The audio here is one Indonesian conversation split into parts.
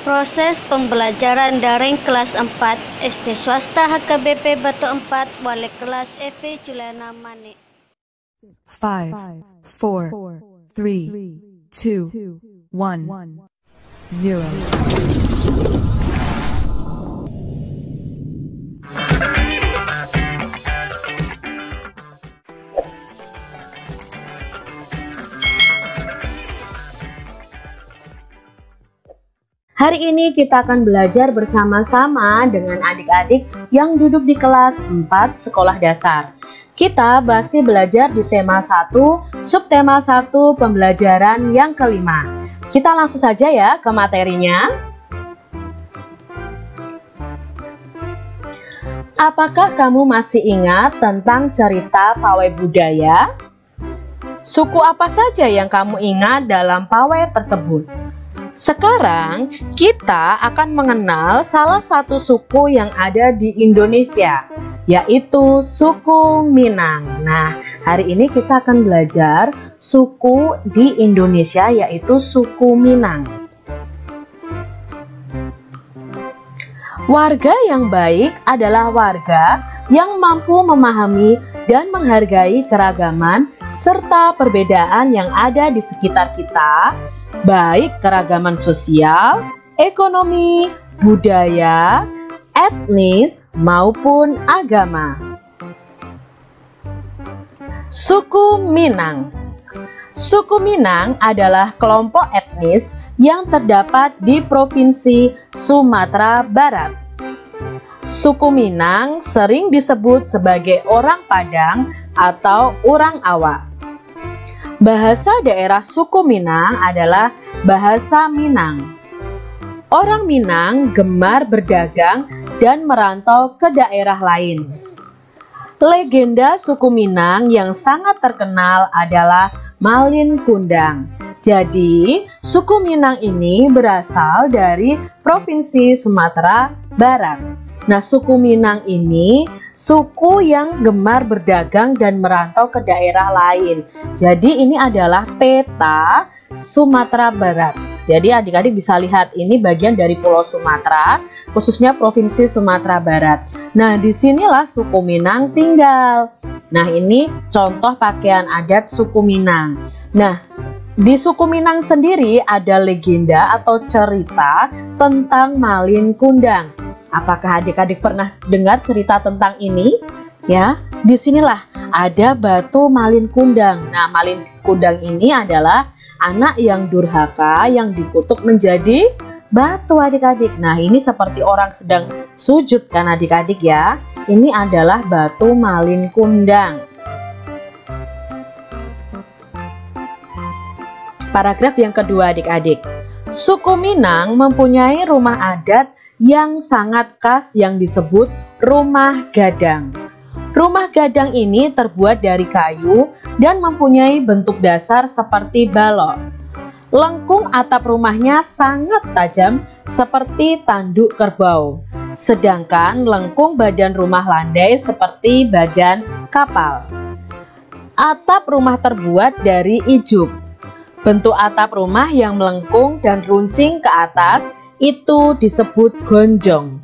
Proses pembelajaran daring kelas 4 SD swasta HKBP Batu 4 wali kelas Evi Juliana Mane. 5, 4, 3, 2, 1, 0. Hari ini kita akan belajar bersama-sama dengan adik-adik yang duduk di kelas 4 sekolah dasar. Kita masih belajar di tema 1, subtema 1 pembelajaran yang kelima. Kita langsung saja ya ke materinya. Apakah kamu masih ingat tentang cerita pawai budaya? Suku apa saja yang kamu ingat dalam pawai tersebut? Sekarang kita akan mengenal salah satu suku yang ada di Indonesia, yaitu suku Minang. Nah, hari ini kita akan belajar suku di Indonesia, yaitu suku Minang. Warga yang baik adalah warga yang mampu memahami dan menghargai keragaman serta perbedaan yang ada di sekitar kita, baik keragaman sosial, ekonomi, budaya, etnis, maupun agama. Suku Minang. Suku Minang adalah kelompok etnis yang terdapat di Provinsi Sumatera Barat. Suku Minang sering disebut sebagai orang Padang atau orang Awak. Bahasa daerah suku Minang adalah bahasa Minang. Orang Minang gemar berdagang dan merantau ke daerah lain. Legenda suku Minang yang sangat terkenal adalah Malin Kundang. Jadi, suku Minang ini berasal dari Provinsi Sumatera Barat. Nah, suku Minang ini suku yang gemar berdagang dan merantau ke daerah lain. Jadi ini adalah peta Sumatera Barat. Jadi adik-adik bisa lihat ini bagian dari Pulau Sumatera, khususnya Provinsi Sumatera Barat. Nah, disinilah suku Minang tinggal. Nah, ini contoh pakaian adat suku Minang. Nah, di suku Minang sendiri ada legenda atau cerita tentang Malin Kundang. Apakah adik-adik pernah dengar cerita tentang ini? Ya, disinilah ada batu Malin Kundang. Nah, Malin Kundang ini adalah anak yang durhaka yang dikutuk menjadi batu adik-adik. Nah, ini seperti orang sedang sujud kan adik-adik ya. Ini adalah batu Malin Kundang. Paragraf yang kedua adik-adik. Suku Minang mempunyai rumah adat yang sangat khas yang disebut rumah gadang. Rumah gadang ini terbuat dari kayu dan mempunyai bentuk dasar seperti balok. Lengkung atap rumahnya sangat tajam seperti tanduk kerbau, sedangkan lengkung badan rumah landai seperti badan kapal. Atap rumah terbuat dari ijuk. Bentuk atap rumah yang melengkung dan runcing ke atas itu disebut gonjong.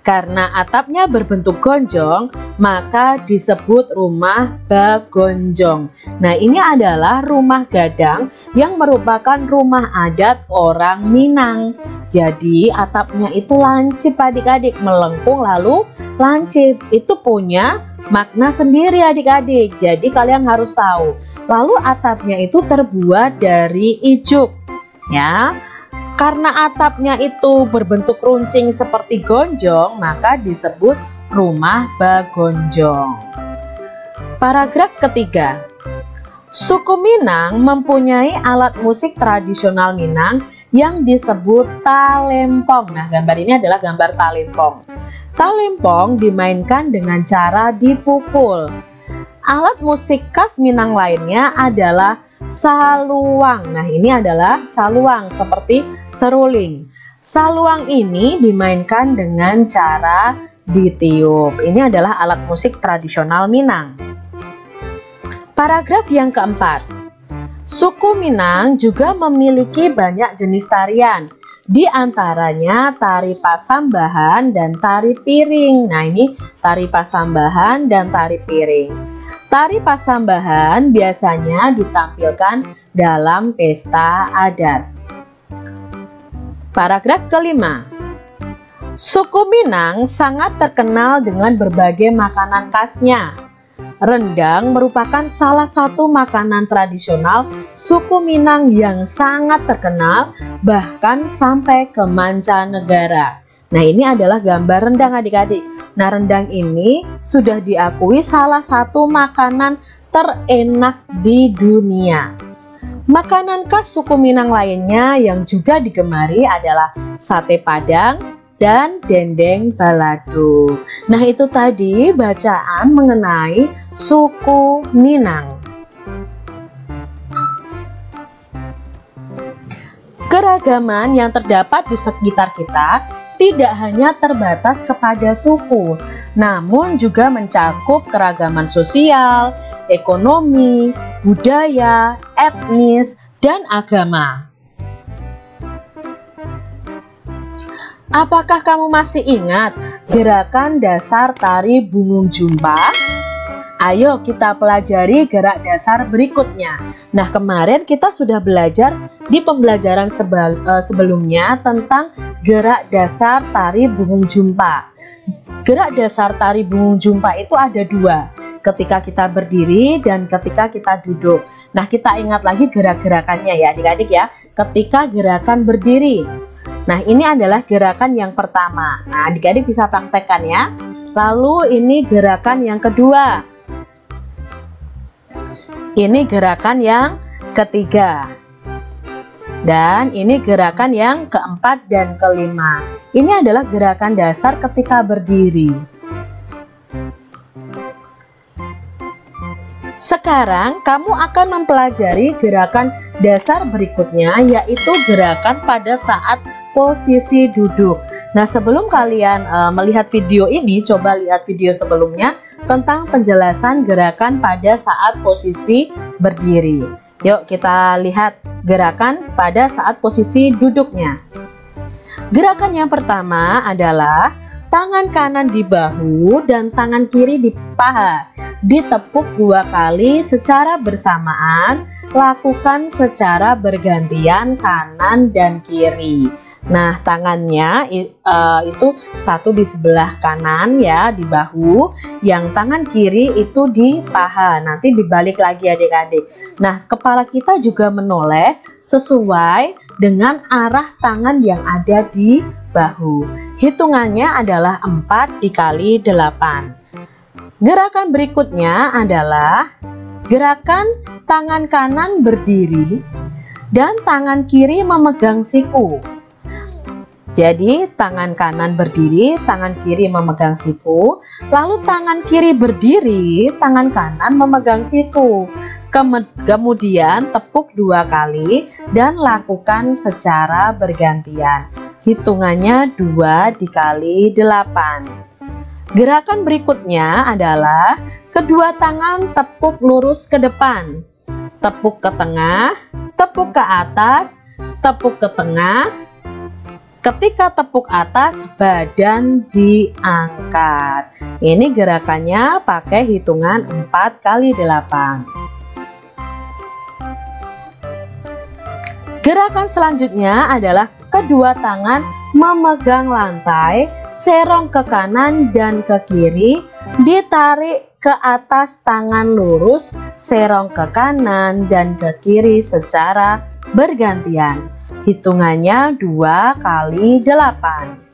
Karena atapnya berbentuk gonjong, maka disebut rumah bagonjong. Nah, ini adalah rumah gadang yang merupakan rumah adat orang Minang. Jadi atapnya itu lancip adik-adik, melengkung lalu lancip. Itu punya makna sendiri adik-adik. Jadi kalian harus tahu. Lalu atapnya itu terbuat dari ijuk. Ya. Karena atapnya itu berbentuk runcing seperti gonjong, maka disebut rumah bagonjong. Paragraf ketiga. Suku Minang mempunyai alat musik tradisional Minang yang disebut talempong. Nah, gambar ini adalah gambar talempong. Talempong dimainkan dengan cara dipukul. Alat musik khas Minang lainnya adalah saluang. Nah, ini adalah saluang seperti seruling. Saluang ini dimainkan dengan cara ditiup. Ini adalah alat musik tradisional Minang. Paragraf yang keempat. Suku Minang juga memiliki banyak jenis tarian Di antaranya tari pasambahan dan tari piring. Nah, ini tari pasambahan dan tari piring. Tari pasambahan biasanya ditampilkan dalam pesta adat. Paragraf kelima. Suku Minang sangat terkenal dengan berbagai makanan khasnya. Rendang merupakan salah satu makanan tradisional suku Minang yang sangat terkenal bahkan sampai ke mancanegara. Nah, ini adalah gambar rendang adik-adik. Nah, rendang ini sudah diakui salah satu makanan terenak di dunia. Makanan khas suku Minang lainnya yang juga digemari adalah sate Padang dan dendeng balado. Nah, itu tadi bacaan mengenai suku Minang. Keragaman yang terdapat di sekitar kita tidak hanya terbatas kepada suku, namun juga mencakup keragaman sosial, ekonomi, budaya, etnis, dan agama. Apakah kamu masih ingat gerakan dasar tari Bungung Jumpa? Ayo kita pelajari gerak dasar berikutnya. Nah, kemarin kita sudah belajar di pembelajaran sebelumnya tentang gerak dasar tari Bungung Jumpa. Gerak dasar tari Bungung Jumpa itu ada dua, ketika kita berdiri dan ketika kita duduk. Nah, kita ingat lagi gerak-gerakannya ya adik-adik ya. Ketika gerakan berdiri, nah, ini adalah gerakan yang pertama. Nah, adik-adik bisa praktekkan ya. Lalu ini gerakan yang kedua. Ini gerakan yang ketiga. Dan ini gerakan yang keempat dan kelima. Ini adalah gerakan dasar ketika berdiri. Sekarang kamu akan mempelajari gerakan dasar berikutnya, yaitu gerakan pada saat posisi duduk. Nah, sebelum kalian melihat video ini, coba lihat video sebelumnya tentang penjelasan gerakan pada saat posisi berdiri. Yuk kita lihat gerakan pada saat posisi duduknya. Gerakan yang pertama adalah tangan kanan di bahu dan tangan kiri di paha. Ditepuk 2 kali secara bersamaan, lakukan secara bergantian kanan dan kiri. Nah, tangannya itu satu di sebelah kanan ya, di bahu, yang tangan kiri itu di paha. Nanti dibalik lagi adik-adik. Nah, kepala kita juga menoleh sesuai dengan arah tangan yang ada di bahu. Hitungannya adalah 4 dikali 8. Gerakan berikutnya adalah gerakan tangan kanan berdiri dan tangan kiri memegang siku. Jadi tangan kanan berdiri, tangan kiri memegang siku, lalu tangan kiri berdiri, tangan kanan memegang siku. Kemudian tepuk 2 kali dan lakukan secara bergantian. Hitungannya 2 dikali 8. Gerakan berikutnya adalah kedua tangan tepuk lurus ke depan, tepuk ke tengah, tepuk ke atas, tepuk ke tengah. Ketika tepuk atas, badan diangkat. Ini gerakannya pakai hitungan 4 kali 8. Gerakan selanjutnya adalah kedua tangan memegang lantai, serong ke kanan dan ke kiri, ditarik ke atas tangan lurus, serong ke kanan dan ke kiri secara bergantian. Hitungannya 2 kali 8.